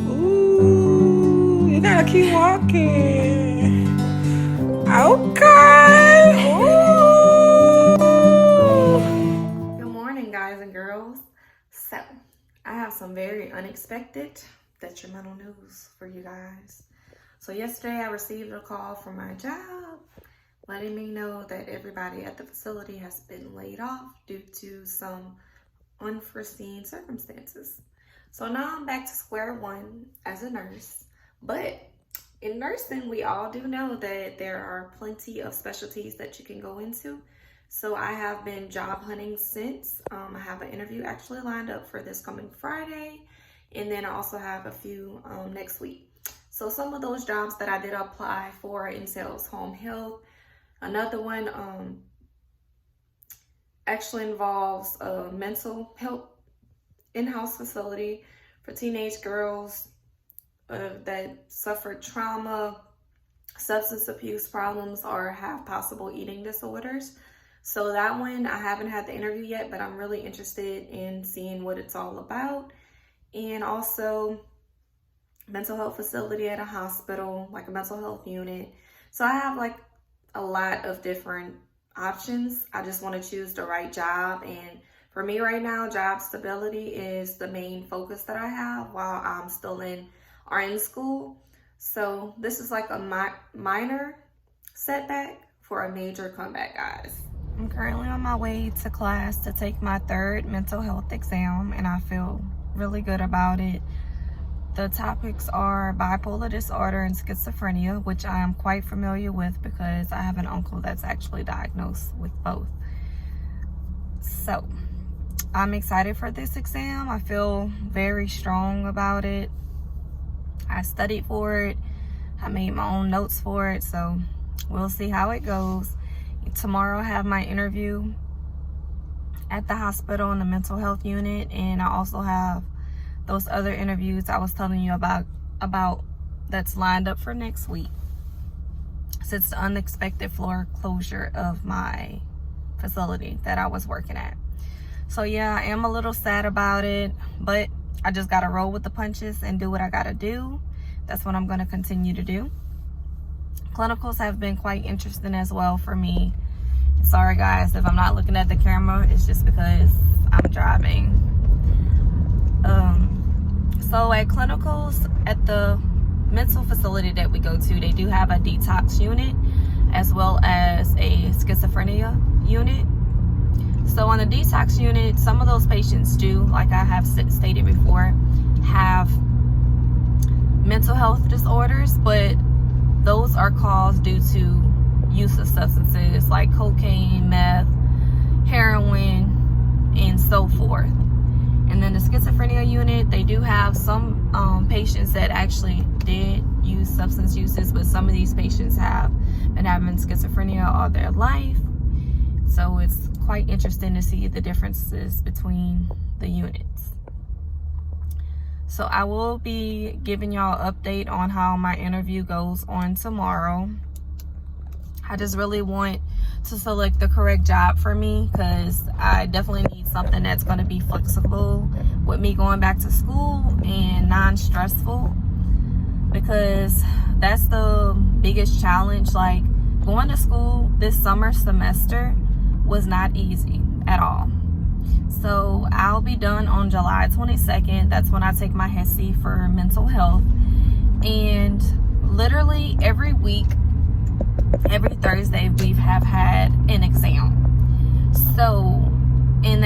Ooh, you gotta keep walking. Okay. Ooh. Good morning, guys and girls. So, I have some very unexpected detrimental news for you guys. So yesterday I received a call from my job letting me know that everybody at the facility has been laid off due to some unforeseen circumstances. So now I'm back to square one as a nurse. But in nursing, we all do know that there are plenty of specialties that you can go into. So I have been job hunting since. I have an interview actually lined up for this coming Friday. And then I also have a few next week. So some of those jobs that I did apply for entails home health. Another one actually involves a mental health in-house facility for teenage girls that suffered trauma, substance abuse problems, or have possible eating disorders. So that one, I haven't had the interview yet, but I'm really interested in seeing what it's all about. And also mental health facility at a hospital, like a mental health unit. So I have like a lot of different options. I just want to choose the right job. And for me right now, job stability is the main focus that I have while I'm still in RN school. So this is like a minor setback for a major comeback, guys. I'm currently on my way to class to take my third mental health exam, and I feel really good about it. The topics are bipolar disorder and schizophrenia, which I am quite familiar with because I have an uncle that's actually diagnosed with both. So I'm excited for this exam. I feel very strong about it. I studied for it. I made my own notes for it. So we'll see how it goes. Tomorrow I have my interview at the hospital in the mental health unit. And I also have those other interviews I was telling you about that's lined up for next week. Since the unexpected floor closure of my facility that I was working at. So yeah, I am a little sad about it, but I just gotta roll with the punches and do what I gotta do. That's what I'm gonna continue to do. Clinicals have been quite interesting as well for me. Sorry guys, if I'm not looking at the camera, it's just because I'm driving. So at clinicals, at the mental facility that we go to, they do have a detox unit as well as a schizophrenia unit. So on the detox unit, some of those patients do, like I have stated before, have mental health disorders, but those are caused due to use of substances like cocaine, meth, heroin, and so forth. And then the schizophrenia unit, they do have some patients that actually did use substance uses, but some of these patients have been having schizophrenia all their life. So it's quite interesting to see the differences between the units. So I will be giving y'all an update on how my interview goes on tomorrow. I just really want to select the correct job for me because I definitely need something that's going to be flexible with me going back to school and non-stressful, because that's the biggest challenge. Like, going to school this summer semester was not easy at all. So I'll be done on July 22nd. That's when I take my HESI for mental health. And literally every week, every Thursday, we have had an exam. So, and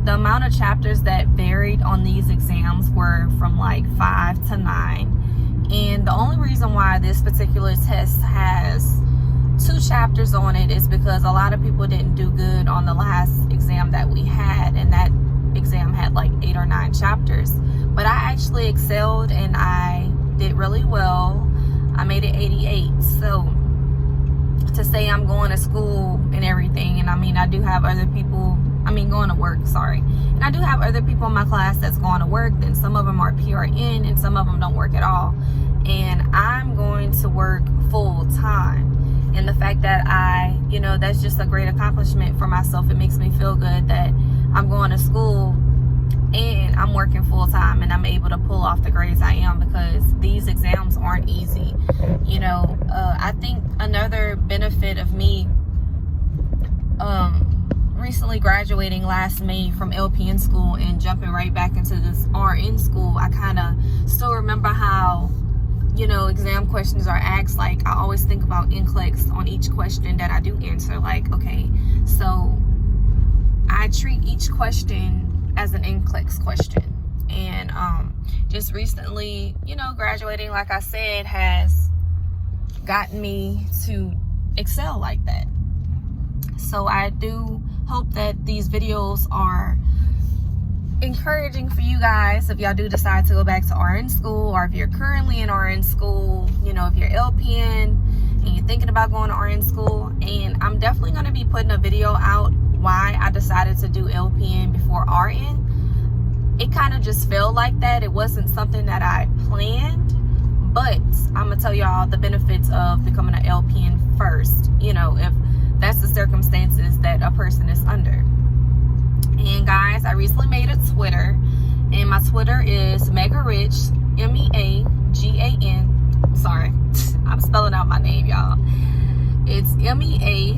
the amount of chapters that varied on these exams were from like 5 to 9. And the only reason why this particular test has 2 chapters on it is because a lot of people didn't do good on the last exam that we had, and that exam had like 8 or 9 chapters. But I actually excelled and I did really well. I made it 88. So to say I'm going to school and everything, and I mean, I do have other people, going to work, sorry. And I do have other people in my class that's going to work, then some of them are PRN and some of them don't work at all. And I'm going to work full you know, that's just a great accomplishment for myself. It makes me feel good that I'm going to school and I'm working full-time and I'm able to pull off the grades I am, because these exams aren't easy. You know, I think another benefit of me recently graduating last May from LPN school and jumping right back into this RN school, I kind of still remember how, you know, exam questions are asked. Like, I always think about NCLEX on each question that I do answer. Like, okay, so I treat each question as an NCLEX question. And just recently, you know, graduating, like I said, has gotten me to excel like that. So I do hope that these videos are encouraging for you guys if y'all do decide to go back to RN school, or if you're currently in RN school, you know, if you're LPN and you're thinking about going to RN school. And I'm definitely going to be putting a video out why I decided to do LPN before RN. It kind of just felt like that. It wasn't something that I planned, but I'm gonna tell y'all the benefits of becoming an LPN first, you know, if that's the circumstances that a person is under. And guys, I recently made a Twitter, and my Twitter is Mega Rich, MEAGAN. Sorry, I'm spelling out my name, y'all. It's MEAGARICH,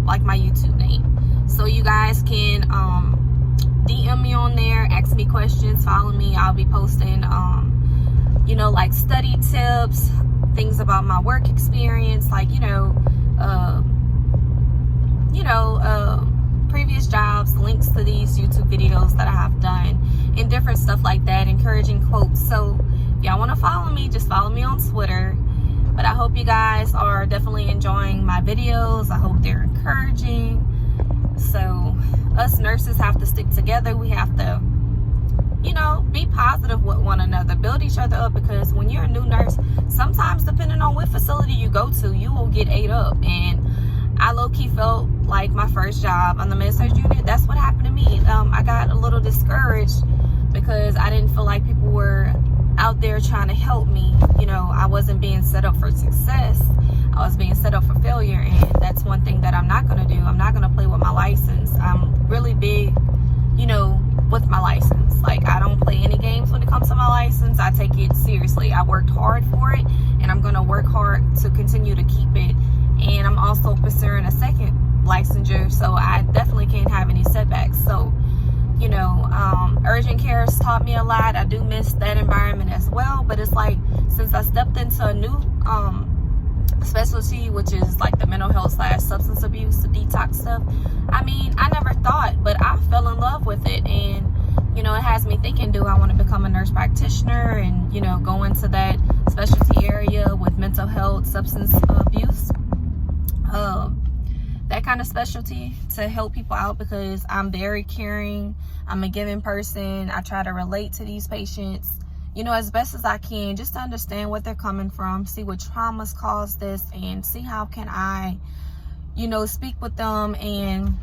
like my YouTube name. So you guys can DM me on there, ask me questions, follow me. I'll be posting, you know, like study tips, things about my work experience, like, previous jobs, links to these YouTube videos that I have done, and different stuff like that, encouraging quotes. So if y'all want to follow me, just follow me on Twitter. But I hope you guys are definitely enjoying my videos. I hope they're encouraging. So us nurses have to stick together. We have to, you know, be positive with one another, build each other up, because when you're a new nurse, sometimes depending on what facility you go to, you will get ate up. And I low-key felt like my first job on the med-surg unit, that's what happened to me. I got a little discouraged because I didn't feel like people were out there trying to help me. You know, I wasn't being set up for success. I was being set up for failure, and that's one thing that I'm not going to do. I'm not going to play with my license. I'm really big, you know, with my license. Like, I don't play any games when it comes to my license. I take it seriously. I worked hard for it, and I'm going to work hard to continue to keep it. And I'm also pursuing a second licensure, so I definitely can't have any setbacks. So, you know, urgent care has taught me a lot. I do miss that environment as well, but it's like, since I stepped into a new specialty, which is like the mental health / substance abuse, the detox stuff, I mean, I never thought, but I fell in love with it. And, you know, it has me thinking, do I want to become a nurse practitioner and, you know, go into that specialty area with mental health, substance abuse, that kind of specialty, to help people out, because I'm very caring. I'm a giving person. I try to relate to these patients, you know, as best as I can, just to understand what they're coming from, see what traumas caused this, and see how can I, you know, speak with them and,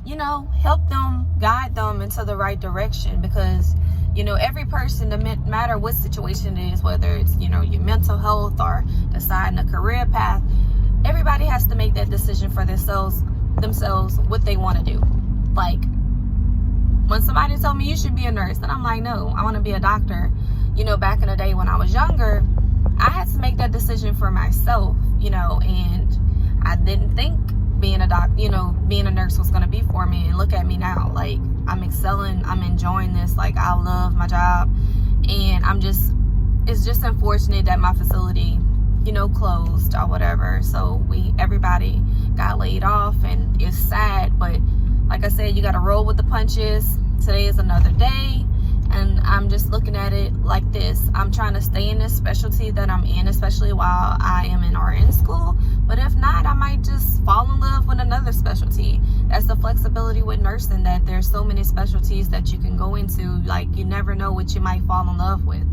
you know, help them, guide them into the right direction. Because, you know, every person, no matter what situation it is, whether it's, you know, your mental health or deciding a career path, everybody has to make that decision for themselves, what they want to do. Like, when somebody told me you should be a nurse, and I'm like, no, I want to be a doctor. You know, back in the day when I was younger, I had to make that decision for myself, you know, and I didn't think being a doctor, you know, being a nurse was going to be for me. And look at me now, like, I'm excelling, I'm enjoying this, like, I love my job. And it's just unfortunate that my facility, you know, closed or whatever. So everybody got laid off, and it's sad, but like I said, you got to roll with the punches. Today is another day, and I'm just looking at it like this. I'm trying to stay in this specialty that I'm in, especially while I am in RN school. But if not, I might just fall in love with another specialty. That's the flexibility with nursing, that there's so many specialties that you can go into. Like, you never know what you might fall in love with.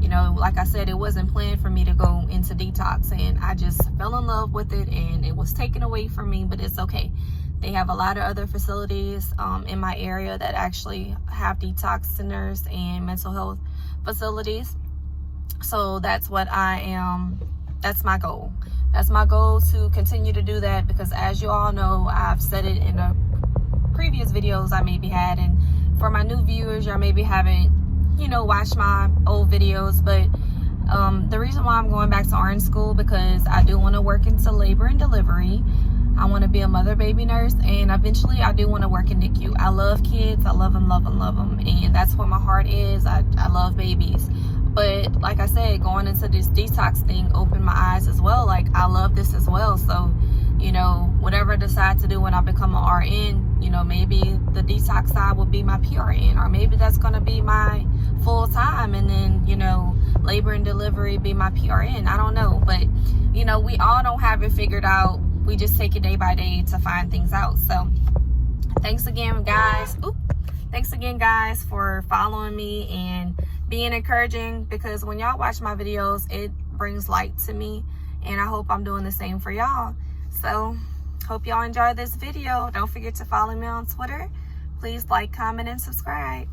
You know, like I said, it wasn't planned for me to go into detox, and I just fell in love with it, and it was taken away from me, but it's okay. They have a lot of other facilities in my area that actually have detox centers and mental health facilities. So that's what that's my goal. That's my goal, to continue to do that, because as you all know, I've said it in the previous videos I maybe had, and for my new viewers, y'all maybe haven't, you know, watched my old videos, but the reason why I'm going back to RN school, because I do want to work into labor and delivery. I want to be a mother baby nurse, and eventually I do want to work in NICU. I love kids. I love them, and that's where my heart is. I love babies. But like I said, going into this detox thing opened my eyes as well. Like, I love this as well. So, you know, whatever I decide to do when I become an RN, you know, maybe the detox side will be my PRN, or maybe that's going to be my full time, and then, you know, labor and delivery be my PRN. I don't know, but, you know, we all don't have it figured out. We just take it day by day to find things out. So thanks again, guys. Thanks again, guys, for following me and being encouraging, because when y'all watch my videos, it brings light to me, and I hope I'm doing the same for y'all. So hope y'all enjoyed this video. Don't forget to follow me on Twitter. Please like, comment, and subscribe.